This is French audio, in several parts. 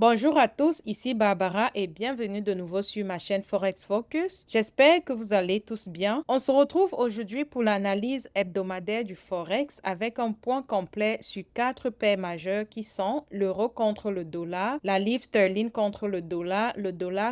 Bonjour à tous, ici Barbara et bienvenue de nouveau sur ma chaîne Forex Focus. J'espère que vous allez tous bien. On se retrouve aujourd'hui pour l'analyse hebdomadaire du Forex avec un point complet sur quatre paires majeures qui sont l'euro contre le dollar, la livre sterling contre le dollar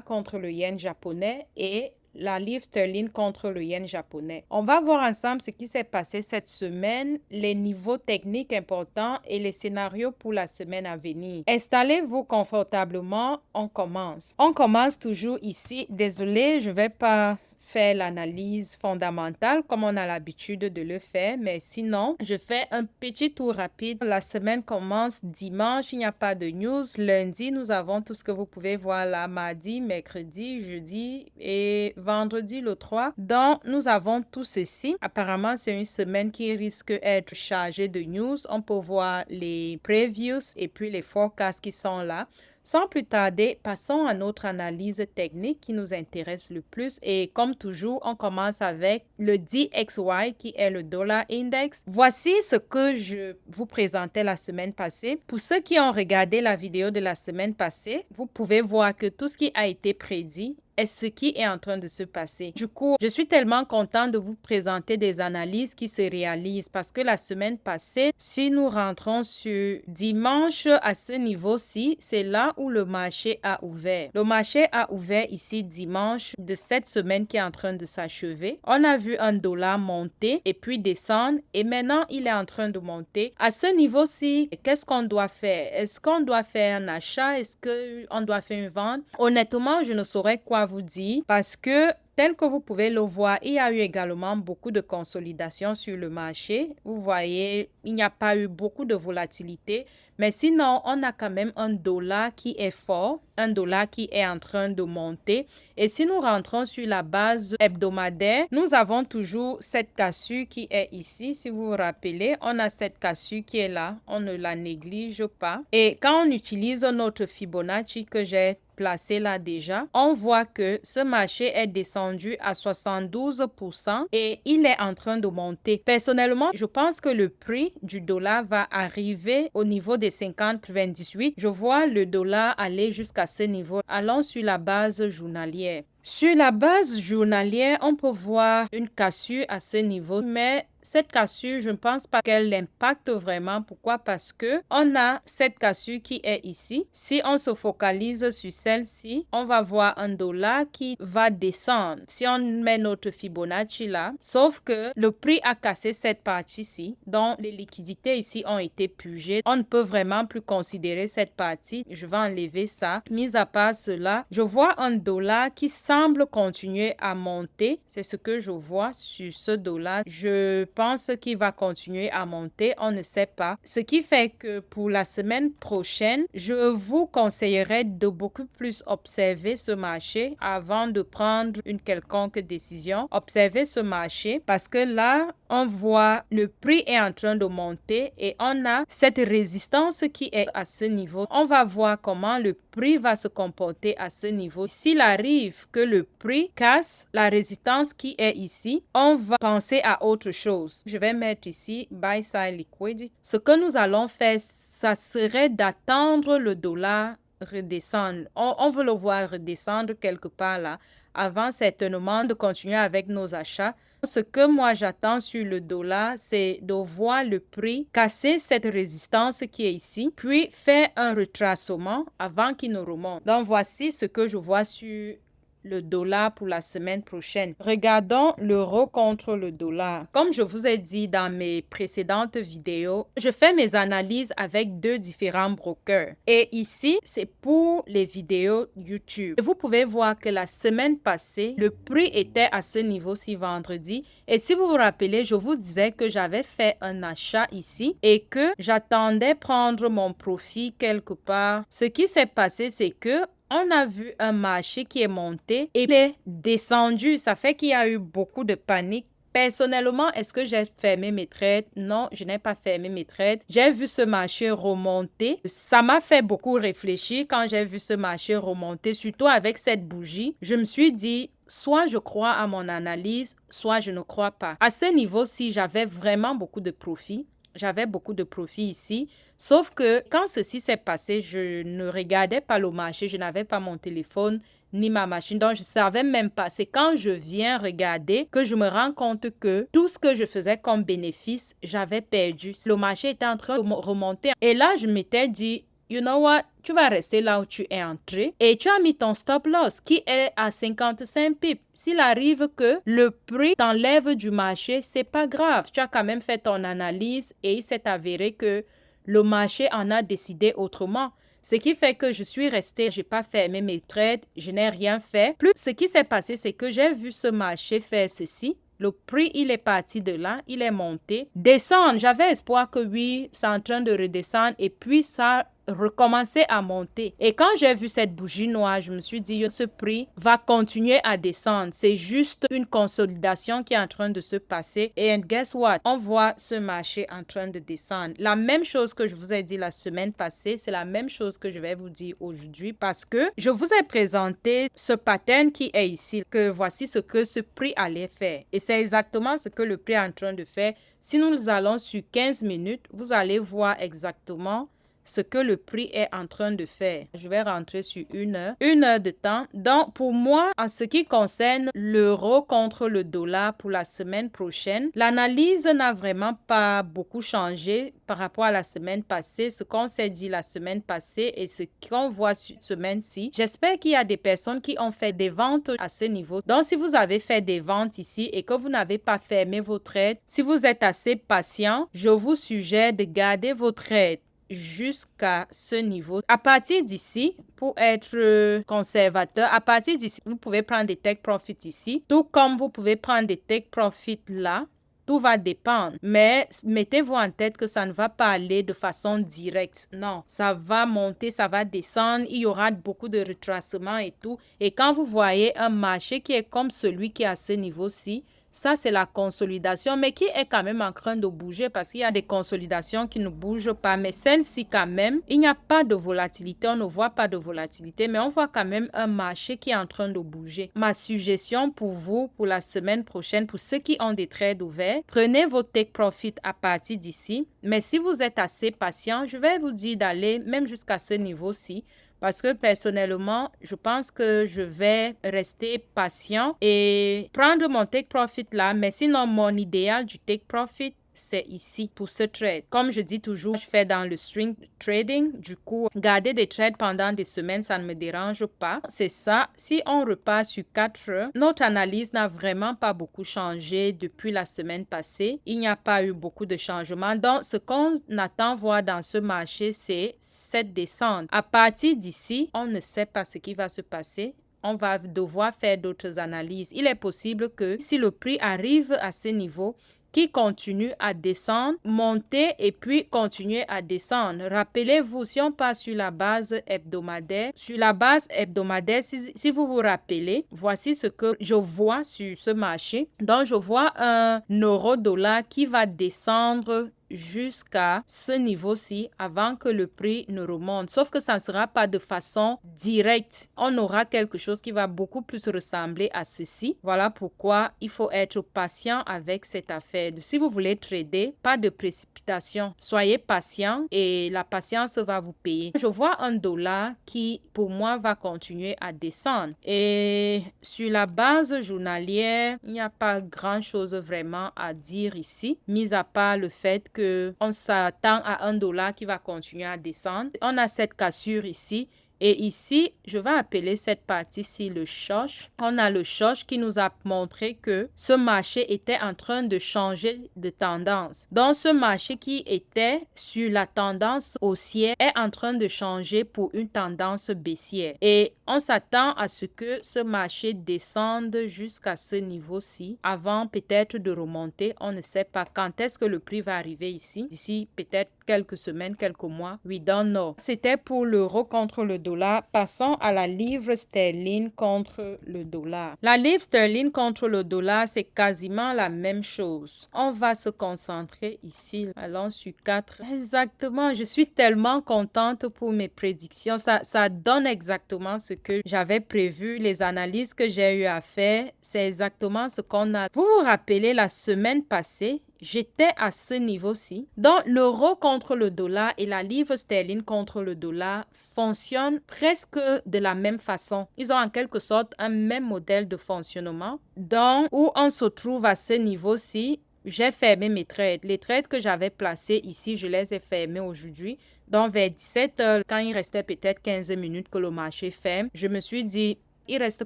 contre le yen japonais et la livre sterling contre le yen japonais. On va voir ensemble ce qui s'est passé cette semaine, les niveaux techniques importants et les scénarios pour la semaine à venir. Installez-vous confortablement, on commence. On commence toujours ici. Désolé, je vais pas faire l'analyse fondamentale comme on a l'habitude de le faire, mais sinon, je fais un petit tour rapide. La semaine commence dimanche, il n'y a pas de news. Lundi, nous avons tout ce que vous pouvez voir là, mardi, mercredi, jeudi et vendredi le 3. Donc, nous avons tout ceci. Apparemment, c'est une semaine qui risque d'être chargée de news. On peut voir les previews et puis les forecasts qui sont là. Sans plus tarder, passons à notre analyse technique qui nous intéresse le plus et comme toujours, on commence avec le DXY qui est le Dollar Index. Voici ce que je vous présentais la semaine passée. Pour ceux qui ont regardé la vidéo de la semaine passée, vous pouvez voir que tout ce qui a été prédit est ce qui est en train de se passer. Du coup, je suis tellement contente de vous présenter des analyses qui se réalisent parce que la semaine passée, si nous rentrons sur dimanche à ce niveau-ci, c'est là où le marché a ouvert. Le marché a ouvert ici dimanche de cette semaine qui est en train de s'achever. On a vu un dollar monter et puis descendre et maintenant il est en train de monter. À ce niveau-ci, qu'est-ce qu'on doit faire? Est-ce qu'on doit faire un achat? Est-ce qu'on doit faire une vente? Honnêtement, je ne saurais quoi vous dire parce que tel que vous pouvez le voir, il y a eu également beaucoup de consolidation sur le marché. Vous voyez, il n'y a pas eu beaucoup de volatilité. Mais sinon, on a quand même un dollar qui est fort, un dollar qui est en train de monter. Et si nous rentrons sur la base hebdomadaire, nous avons toujours cette cassure qui est ici. Si vous vous rappelez, on a cette cassure qui est là. On ne la néglige pas. Et quand on utilise notre Fibonacci que j'ai placé là déjà, on voit que ce marché est descendu à 72% et il est en train de monter. Personnellement, je pense que le prix du dollar va arriver au niveau des 50,28. Je vois le dollar aller jusqu'à ce niveau. Allons sur la base journalière. Sur la base journalière, on peut voir une cassure à ce niveau, mais cette cassure, je ne pense pas qu'elle impacte vraiment. Pourquoi? Parce que on a cette cassure qui est ici. Si on se focalise sur celle-ci, on va voir un dollar qui va descendre. Si on met notre Fibonacci là, sauf que le prix a cassé cette partie-ci, donc les liquidités ici ont été purgées. On ne peut vraiment plus considérer cette partie. Je vais enlever ça. Mis à part cela, je vois un dollar qui semble continuer à monter. C'est ce que je vois sur ce dollar. Je pense qu'il va continuer à monter, on ne sait pas. Ce qui fait que pour la semaine prochaine, je vous conseillerais de beaucoup plus observer ce marché avant de prendre une quelconque décision. Observez ce marché parce que là, on voit le prix est en train de monter et on a cette résistance qui est à ce niveau. On va voir comment le prix va se comporter à ce niveau. S'il arrive que le prix casse la résistance qui est ici, on va penser à autre chose. Je vais mettre ici Buy Side Liquidity. Ce que nous allons faire, ça serait d'attendre le dollar redescendre. On veut le voir redescendre quelque part là, avant certainement de continuer avec nos achats. Ce que moi j'attends sur le dollar, c'est de voir le prix casser cette résistance qui est ici, puis faire un retracement avant qu'il ne remonte. Donc voici ce que je vois sur le dollar pour la semaine prochaine. Regardons l'euro contre le dollar. Comme je vous ai dit dans mes précédentes vidéos, je fais mes analyses avec deux différents brokers. Et ici, c'est pour les vidéos YouTube. Et vous pouvez voir que la semaine passée, le prix était à ce niveau-ci vendredi. Et si vous vous rappelez, je vous disais que j'avais fait un achat ici et que j'attendais prendre mon profit quelque part. Ce qui s'est passé, c'est que on a vu un marché qui est monté et il est descendu. Ça fait qu'il y a eu beaucoup de panique. Personnellement, est-ce que j'ai fermé mes trades? Non, je n'ai pas fermé mes trades. J'ai vu ce marché remonter. Ça m'a fait beaucoup réfléchir quand j'ai vu ce marché remonter, surtout avec cette bougie. Je me suis dit, soit je crois à mon analyse, soit je ne crois pas. À ce niveau-ci, j'avais vraiment beaucoup de profit. J'avais beaucoup de profit ici. Sauf que quand ceci s'est passé, je ne regardais pas le marché, je n'avais pas mon téléphone ni ma machine, donc je ne savais même pas. C'est quand je viens regarder que je me rends compte que tout ce que je faisais comme bénéfice, j'avais perdu. Le marché était en train de remonter. Et là, je m'étais dit, you know what, tu vas rester là où tu es entré et tu as mis ton stop loss qui est à 55 pips. S'il arrive que le prix t'enlève du marché, c'est pas grave. Tu as quand même fait ton analyse et il s'est avéré que le marché en a décidé autrement. Ce qui fait que je suis restée, j'ai pas fermé mes trades, je n'ai rien fait. Plus, ce qui s'est passé, c'est que j'ai vu ce marché faire ceci. Le prix, il est parti de là, il est monté. Descendre, j'avais espoir que oui, c'est en train de redescendre et puis ça recommencer à monter. Et quand j'ai vu cette bougie noire, je me suis dit, ce prix va continuer à descendre. C'est juste une consolidation qui est en train de se passer. Et guess what? On voit ce marché en train de descendre. La même chose que je vous ai dit la semaine passée, c'est la même chose que je vais vous dire aujourd'hui parce que je vous ai présenté ce pattern qui est ici, que voici ce que ce prix allait faire. Et c'est exactement ce que le prix est en train de faire. Si nous allons sur 15 minutes, vous allez voir exactement ce que le prix est en train de faire. Je vais rentrer sur une heure de temps. Donc, pour moi, en ce qui concerne l'euro contre le dollar pour la semaine prochaine, l'analyse n'a vraiment pas beaucoup changé par rapport à la semaine passée, ce qu'on s'est dit la semaine passée et ce qu'on voit cette semaine-ci. J'espère qu'il y a des personnes qui ont fait des ventes à ce niveau. Donc, si vous avez fait des ventes ici et que vous n'avez pas fermé vos trades, si vous êtes assez patient, je vous suggère de garder vos trades jusqu'à ce niveau. À partir d'ici, pour être conservateur, à partir d'ici, vous pouvez prendre des take profits ici, tout comme vous pouvez prendre des take profits là. Tout va dépendre. Mais mettez-vous en tête que ça ne va pas aller de façon directe. Non, ça va monter, ça va descendre. Il y aura beaucoup de retracements et tout. Et quand vous voyez un marché qui est comme celui qui est à ce niveau-ci, ça, c'est la consolidation, mais qui est quand même en train de bouger parce qu'il y a des consolidations qui ne bougent pas. Mais celle-ci, quand même, il n'y a pas de volatilité. On ne voit pas de volatilité, mais on voit quand même un marché qui est en train de bouger. Ma suggestion pour vous, pour la semaine prochaine, pour ceux qui ont des trades ouverts, prenez vos take profit à partir d'ici. Mais si vous êtes assez patient, je vais vous dire d'aller même jusqu'à ce niveau-ci. Parce que personnellement, je pense que je vais rester patient et prendre mon take profit là. Mais sinon, mon idéal du take profit, c'est ici pour ce trade. Comme je dis toujours, je fais dans le swing trading. Du coup, garder des trades pendant des semaines, ça ne me dérange pas. C'est ça. Si on repart sur 4 heures, notre analyse n'a vraiment pas beaucoup changé depuis la semaine passée. Il n'y a pas eu beaucoup de changements. Donc, ce qu'on attend voir dans ce marché, c'est cette descente. À partir d'ici, on ne sait pas ce qui va se passer. On va devoir faire d'autres analyses. Il est possible que si le prix arrive à ce niveau, qui continue à descendre, monter et puis continuer à descendre. Rappelez-vous, si on passe sur la base hebdomadaire, si vous vous rappelez, voici ce que je vois sur ce marché. Donc, je vois un euro-dollar qui va descendre jusqu'à ce niveau-ci avant que le prix ne remonte. Sauf que ça ne sera pas de façon directe. On aura quelque chose qui va beaucoup plus ressembler à ceci. Voilà pourquoi il faut être patient avec cette affaire. Si vous voulez trader, pas de précipitation. Soyez patient et la patience va vous payer. Je vois un dollar qui, pour moi, va continuer à descendre. Et sur la base journalière, il n'y a pas grand-chose vraiment à dire ici, mis à part le fait que on s'attend à un dollar qui va continuer à descendre. On a cette cassure ici. Et ici, je vais appeler cette partie-ci le short. On a le short qui nous a montré que ce marché était en train de changer de tendance. Donc, ce marché qui était sur la tendance haussière est en train de changer pour une tendance baissière. Et on s'attend à ce que ce marché descende jusqu'à ce niveau-ci avant peut-être de remonter. On ne sait pas quand est-ce que le prix va arriver ici. D'ici peut-être quelques semaines, quelques mois. We don't know. C'était pour l'euro contre le dollar. Passons à la livre sterling contre le dollar. La livre sterling contre le dollar, c'est quasiment la même chose. On va se concentrer ici. Allons sur 4. Exactement. Je suis tellement contente pour mes prédictions. Ça donne exactement ce que j'avais prévu. Les analyses que j'ai eu à faire, c'est exactement ce qu'on a. Vous vous rappelez la semaine passée, j'étais à ce niveau-ci. Donc, l'euro contre le dollar et la livre sterling contre le dollar fonctionnent presque de la même façon. Ils ont en quelque sorte un même modèle de fonctionnement. Donc, où on se trouve à ce niveau-ci, j'ai fermé mes trades. Les trades que j'avais placés ici, je les ai fermés aujourd'hui. Donc, vers 17 heures, quand il restait peut-être 15 minutes que le marché ferme, je me suis dit, il reste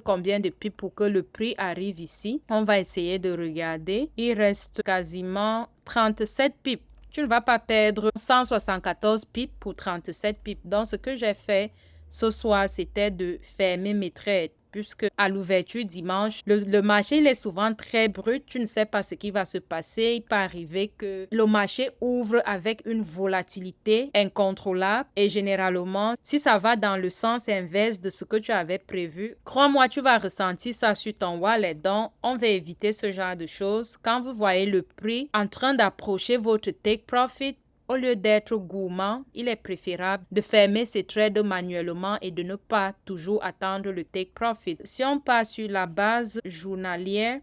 combien de pips pour que le prix arrive ici? On va essayer de regarder. Il reste quasiment 37 pips. Tu ne vas pas perdre 174 pips pour 37 pips. Donc, ce que j'ai fait ce soir, c'était de fermer mes trades. Puisque à l'ouverture dimanche, le marché il est souvent très brut. Tu ne sais pas ce qui va se passer. Il peut arriver que le marché ouvre avec une volatilité incontrôlable. Et généralement, si ça va dans le sens inverse de ce que tu avais prévu, crois-moi, tu vas ressentir ça sur ton wallet. Donc, on va éviter ce genre de choses. Quand vous voyez le prix en train d'approcher votre take profit, au lieu d'être gourmand, il est préférable de fermer ses trades manuellement et de ne pas toujours attendre le take profit. Si on passe sur la base journalière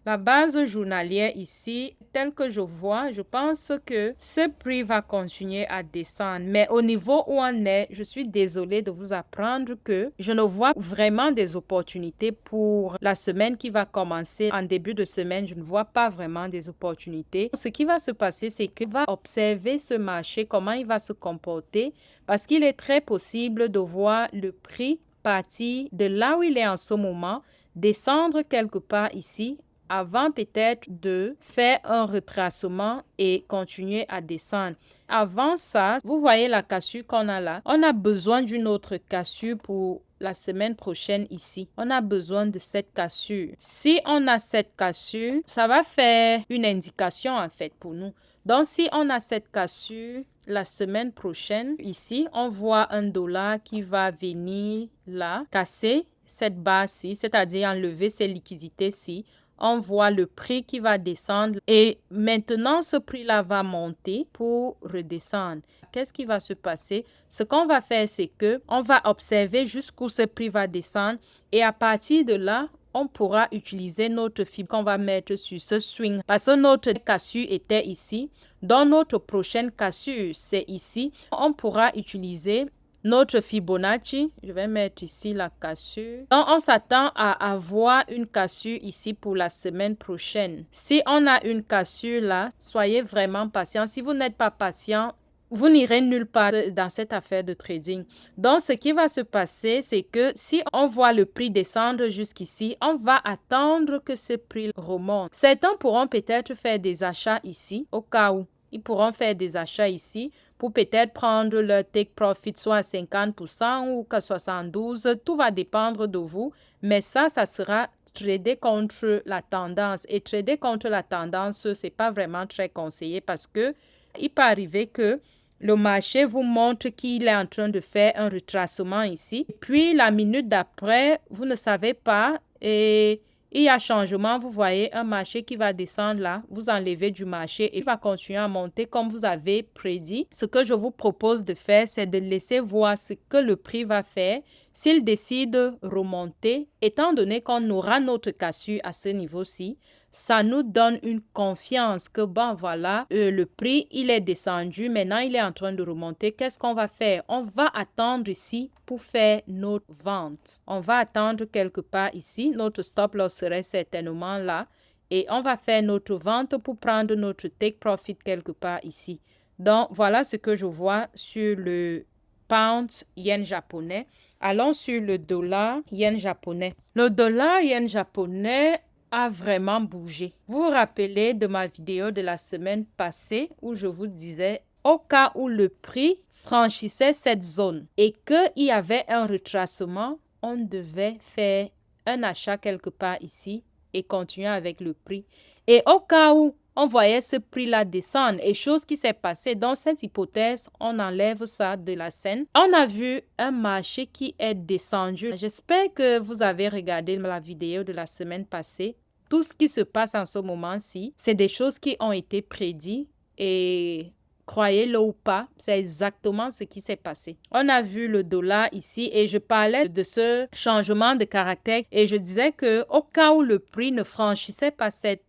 ici, telle que je vois, je pense que ce prix va continuer à descendre. Mais au niveau où on est, je suis désolée de vous apprendre que je ne vois vraiment des opportunités pour la semaine qui va commencer. En début de semaine, je ne vois pas vraiment des opportunités. Ce qui va se passer, c'est qu'on va observer ce marché, comment il va se comporter, parce qu'il est très possible de voir le prix partir de là où il est en ce moment, descendre quelque part ici, avant peut-être de faire un retracement et continuer à descendre. Avant ça, vous voyez la cassure qu'on a là. On a besoin d'une autre cassure pour la semaine prochaine ici. On a besoin de cette cassure. Si on a cette cassure, ça va faire une indication en fait pour nous. Donc, si on a cette cassure, la semaine prochaine, ici, on voit un dollar qui va venir là, casser cette base-ci, c'est-à-dire enlever ces liquidités-ci. On voit le prix qui va descendre et maintenant, ce prix-là va monter pour redescendre. Qu'est-ce qui va se passer? Ce qu'on va faire, c'est que on va observer jusqu'où ce prix va descendre et à partir de là, on pourra utiliser notre fibre qu'on va mettre sur ce swing parce que notre cassure était ici. Dans notre prochaine cassure, c'est ici. On pourra utiliser notre Fibonacci. Je vais mettre ici la cassure. Donc, on s'attend à avoir une cassure ici pour la semaine prochaine. Si on a une cassure là, soyez vraiment patient. Si vous n'êtes pas patient, vous n'irez nulle part dans cette affaire de trading. Donc, ce qui va se passer, c'est que si on voit le prix descendre jusqu'ici, on va attendre que ce prix remonte. Certains pourront peut-être faire des achats ici, au cas où. Ils pourront faire des achats ici pour peut-être prendre leur take profit soit à 50% ou à 72%. Tout va dépendre de vous. Mais ça sera trader contre la tendance. Et trader contre la tendance, c'est pas vraiment très conseillé parce que il peut arriver que le marché vous montre qu'il est en train de faire un retracement ici. Puis, la minute d'après, vous ne savez pas et il y a changement. Vous voyez un marché qui va descendre là. Vous enlevez du marché et il va continuer à monter comme vous avez prédit. Ce que je vous propose de faire, c'est de laisser voir ce que le prix va faire. S'il décide de remonter, étant donné qu'on aura notre cassure à ce niveau-ci, ça nous donne une confiance que, bon, voilà, le prix, il est descendu. Maintenant, il est en train de remonter. Qu'est-ce qu'on va faire? On va attendre ici pour faire notre vente. On va attendre quelque part ici. Notre stop loss serait certainement là. Et on va faire notre vente pour prendre notre take profit quelque part ici. Donc, voilà ce que je vois sur le pound yen japonais. Allons sur le dollar yen japonais. Le dollar yen japonais a vraiment bougé. Vous vous rappelez de ma vidéo de la semaine passée où je vous disais au cas où le prix franchissait cette zone et qu'il y avait un retracement, on devait faire un achat quelque part ici et continuer avec le prix. Et au cas où on voyait ce prix-là descendre et chose qui s'est passée dans cette hypothèse, on enlève ça de la scène. On a vu un marché qui est descendu. J'espère que vous avez regardé la vidéo de la semaine passée. Tout ce qui se passe en ce moment-ci, c'est des choses qui ont été prédites et croyez-le ou pas, c'est exactement ce qui s'est passé. On a vu le dollar ici et je parlais de ce changement de caractère et je disais que au cas où le prix ne franchissait pas cette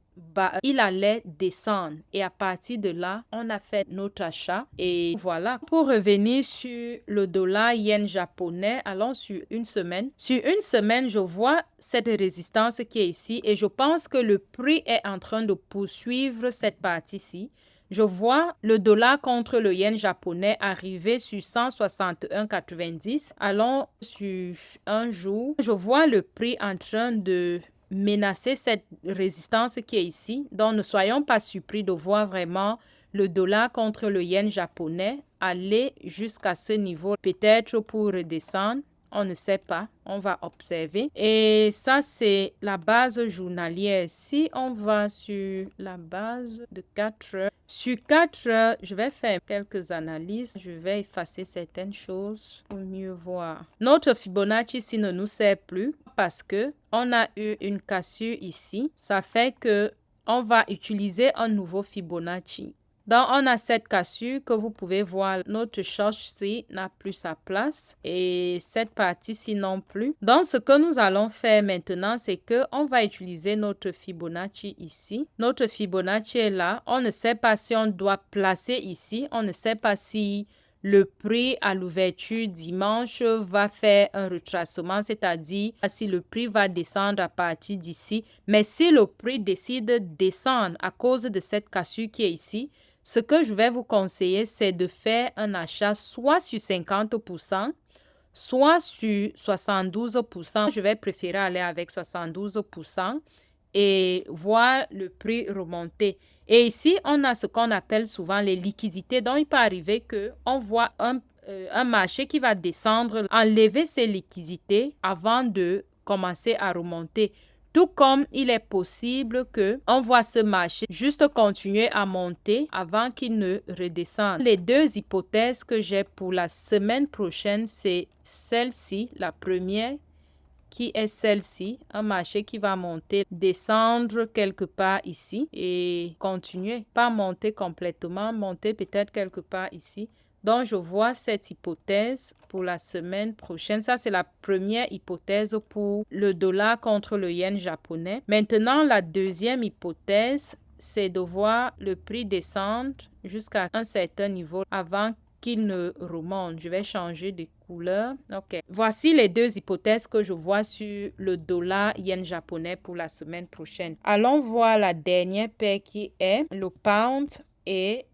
il allait descendre. Et à partir de là, on a fait notre achat. Et voilà. Pour revenir sur le dollar yen japonais, allons sur une semaine. Sur une semaine, je vois cette résistance qui est ici et je pense que le prix est en train de poursuivre cette partie-ci. Je vois le dollar contre le yen japonais arriver sur 161,90. Allons sur un jour. Je vois le prix en train de menacer cette résistance qui est ici. Donc, ne soyons pas surpris de voir vraiment le dollar contre le yen japonais aller jusqu'à ce niveau, peut-être pour redescendre. On ne sait pas, on va observer. Et ça, c'est la base journalière. Si on va sur la base de 4 heures, sur 4 heures, je vais faire quelques analyses. Je vais effacer certaines choses pour mieux voir. Notre Fibonacci ici ne nous sert plus parce que on a eu une cassure ici. Ça fait que on va utiliser un nouveau Fibonacci. Donc, on a cette cassure que vous pouvez voir. Notre short-ci n'a plus sa place et cette partie-ci non plus. Donc, ce que nous allons faire maintenant, c'est qu'on va utiliser notre Fibonacci ici. Notre Fibonacci est là. On ne sait pas si on doit placer ici. On ne sait pas si le prix à l'ouverture dimanche va faire un retracement, c'est-à-dire si le prix va descendre à partir d'ici. Mais si le prix décide de descendre à cause de cette cassure qui est ici, ce que je vais vous conseiller, c'est de faire un achat soit sur 50%, soit sur 72%. Je vais préférer aller avec 72% et voir le prix remonter. Et ici, on a ce qu'on appelle souvent les liquidités. Donc, il peut arriver qu'on voit un marché qui va descendre, enlever ses liquidités avant de commencer à remonter. Tout comme il est possible qu'on voit ce marché juste continuer à monter avant qu'il ne redescende. Les deux hypothèses que j'ai pour la semaine prochaine, c'est celle-ci, la première, qui est celle-ci, un marché qui va monter, descendre quelque part ici et continuer, pas monter complètement, monter peut-être quelque part ici. Donc, je vois cette hypothèse pour la semaine prochaine. Ça, c'est la première hypothèse pour le dollar contre le yen japonais. Maintenant, la deuxième hypothèse, c'est de voir le prix descendre jusqu'à un certain niveau avant qu'il ne remonte. Je vais changer de couleur. OK. Voici les deux hypothèses que je vois sur le dollar yen japonais pour la semaine prochaine. Allons voir la dernière paire qui est le pound et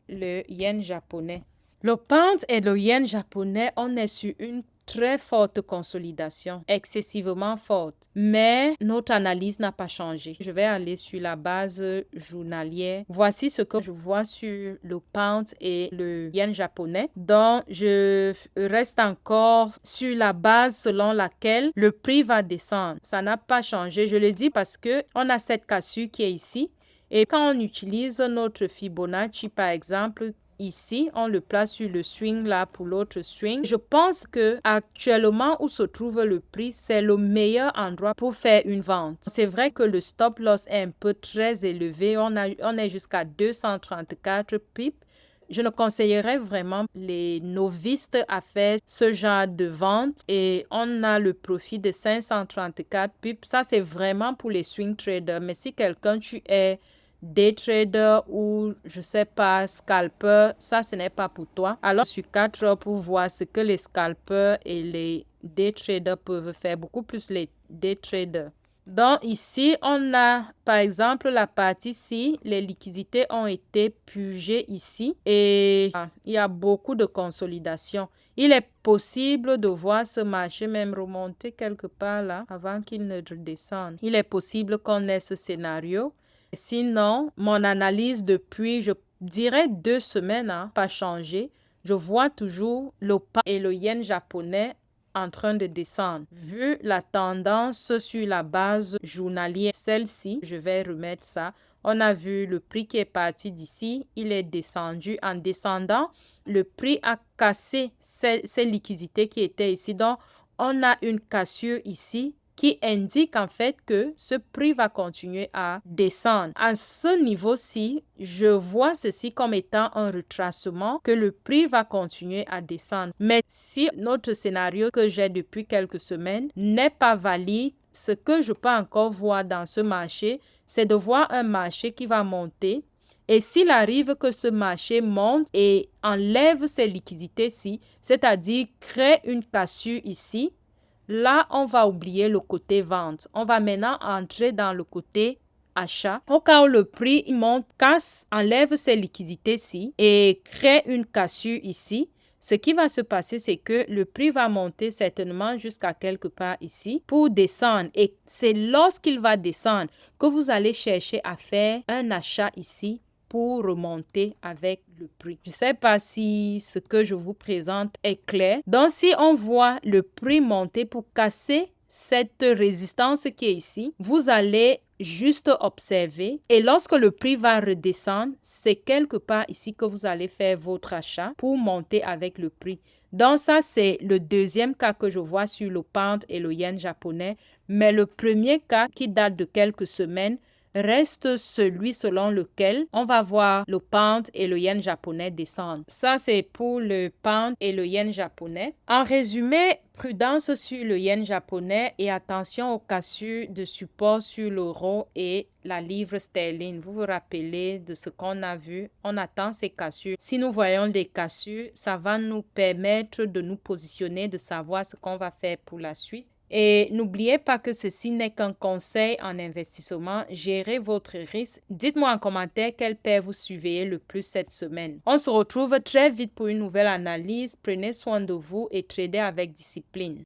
le yen japonais. Le pound et le yen japonais, on est sur une très forte consolidation, excessivement forte. Mais notre analyse n'a pas changé. Je vais aller sur la base journalière. Voici ce que je vois sur le pound et le yen japonais. Donc, je reste encore sur la base selon laquelle le prix va descendre. Ça n'a pas changé. Je le dis parce que on a cette cassure qui est ici. Et quand on utilise notre Fibonacci, par exemple, ici, on le place sur le swing là pour l'autre swing. Je pense que actuellement où se trouve le prix, c'est le meilleur endroit pour faire une vente. C'est vrai que le stop loss est un peu très élevé. On est jusqu'à 234 pips. Je ne conseillerais vraiment les novices à faire ce genre de vente et on a le profit de 534 pips. Ça, c'est vraiment pour les swing traders. Mais si quelqu'un, tu es day trader ou je sais pas, scalper, ça ce n'est pas pour toi. Alors sur 4 heures pour voir ce que les scalpers et les day traders peuvent faire, beaucoup plus les day traders. Donc ici, on a par exemple la partie-ci, les liquidités ont été purgées ici et il y a beaucoup de consolidation. Il est possible de voir ce marché même remonter quelque part là avant qu'il ne redescende. Il est possible qu'on ait ce scénario. Sinon, mon analyse depuis, je dirais 2 semaines, n'a pas changé. Je vois toujours le pound et le yen japonais en train de descendre. Vu la tendance sur la base journalière, celle-ci, je vais remettre ça. On a vu le prix qui est parti d'ici, il est descendu. En descendant, le prix a cassé ces liquidités qui étaient ici. Donc, on a une cassure ici qui indique en fait que ce prix va continuer à descendre. À ce niveau-ci, je vois ceci comme étant un retracement que le prix va continuer à descendre. Mais si notre scénario que j'ai depuis quelques semaines n'est pas valide, ce que je peux encore voir dans ce marché, c'est de voir un marché qui va monter. Et s'il arrive que ce marché monte et enlève ces liquidités-ci, c'est-à-dire crée une cassure ici, là, on va oublier le côté vente. On va maintenant entrer dans le côté achat. Au cas où le prix monte, casse, enlève ces liquidités-ci et crée une cassure ici. Ce qui va se passer, c'est que le prix va monter certainement jusqu'à quelque part ici pour descendre. Et c'est lorsqu'il va descendre que vous allez chercher à faire un achat ici pour remonter avec le prix. Je ne sais pas si ce que je vous présente est clair. Donc, si on voit le prix monter pour casser cette résistance qui est ici, vous allez juste observer et lorsque le prix va redescendre, c'est quelque part ici que vous allez faire votre achat pour monter avec le prix. Donc ça, c'est le deuxième cas que je vois sur le pound et le yen japonais, mais le premier cas qui date de quelques semaines reste celui selon lequel on va voir le pound et le yen japonais descendre. Ça, c'est pour le pound et le yen japonais. En résumé, prudence sur le yen japonais et attention aux cassures de support sur l'euro et la livre sterling. Vous vous rappelez de ce qu'on a vu? On attend ces cassures. Si nous voyons des cassures, ça va nous permettre de nous positionner, de savoir ce qu'on va faire pour la suite. Et n'oubliez pas que ceci n'est qu'un conseil en investissement. Gérez votre risque. Dites-moi en commentaire quelle paire vous surveillez le plus cette semaine. On se retrouve très vite pour une nouvelle analyse. Prenez soin de vous et tradez avec discipline.